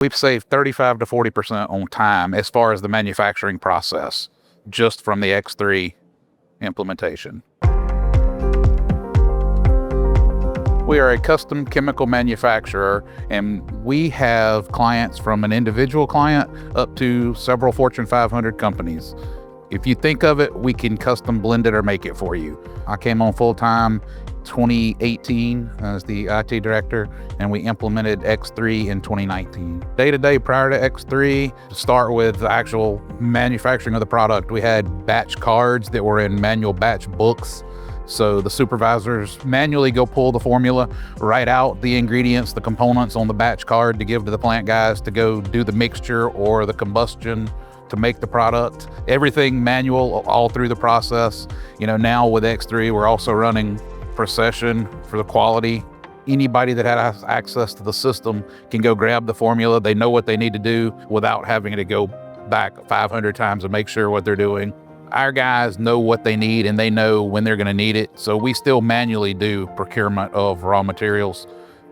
We've saved 35 to 40% on time as far as the manufacturing process, just from the X3 implementation. We are a custom chemical manufacturer, and we have clients from an individual client up to several Fortune 500 companies. If you think of it, we can custom blend it or make it for you. I came on full-time 2018 as the IT director, and we implemented X3 in 2019. Day-to-day prior to X3, to start with the actual manufacturing of the product, we had batch cards that were in manual batch books. So the supervisors manually go pull the formula, write out the ingredients, the components on the batch card to give to the plant guys to go do the mixture or the combustion to make the product. Everything manual all through the process. Now with X3, we're also running procession for the quality. Anybody that has access to the system can go grab the formula. They know what they need to do without having to go back 500 times and make sure what they're doing. Our guys know what they need and they know when they're going to need it. So we still manually do procurement of raw materials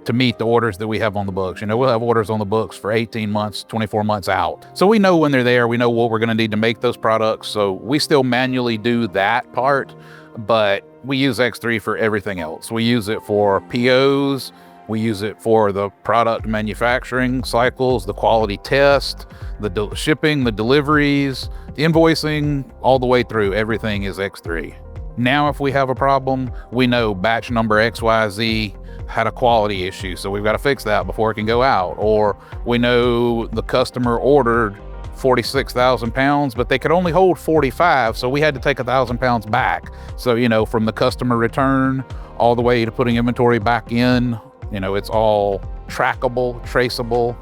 to meet the orders that we have on the books. We'll have orders on the books for 18 months, 24 months out. So we know when they're there, we know what we're going to need to make those products. So we still manually do that part, but we use X3 for everything else. We use it for POs. We use it for the product manufacturing cycles, the quality test, the shipping, the deliveries, the invoicing, all the way through. Everything is X3. Now, if we have a problem, we know batch number XYZ had a quality issue, so we've got to fix that before it can go out. Or we know the customer ordered 46,000 pounds, but they could only hold 45, so we had to take 1,000 pounds back. So, from the customer return all the way to putting inventory back in, it's all trackable, traceable,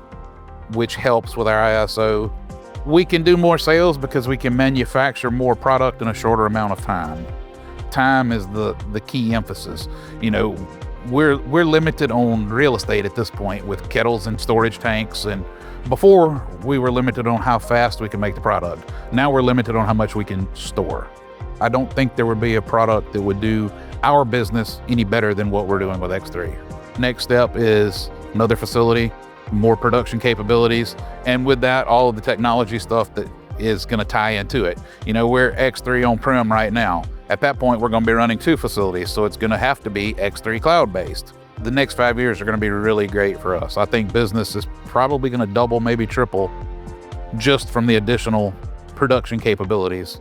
which helps with our ISO. We can do more sales because we can manufacture more product in a shorter amount of time. Time is the key emphasis. We're limited on real estate at this point with kettles and storage tanks, and before we were limited on how fast we can make the product. Now we're limited on how much we can store. I don't think there would be a product that would do our business any better than what we're doing with X3. Next step is another facility, more production capabilities, and with that, all of the technology stuff that is going to tie into it. We're X3 on-prem right now. At that point, we're going to be running 2 facilities, so it's going to have to be X3 cloud-based. The next 5 years are going to be really great for us. I think business is probably going to double, maybe triple, just from the additional production capabilities.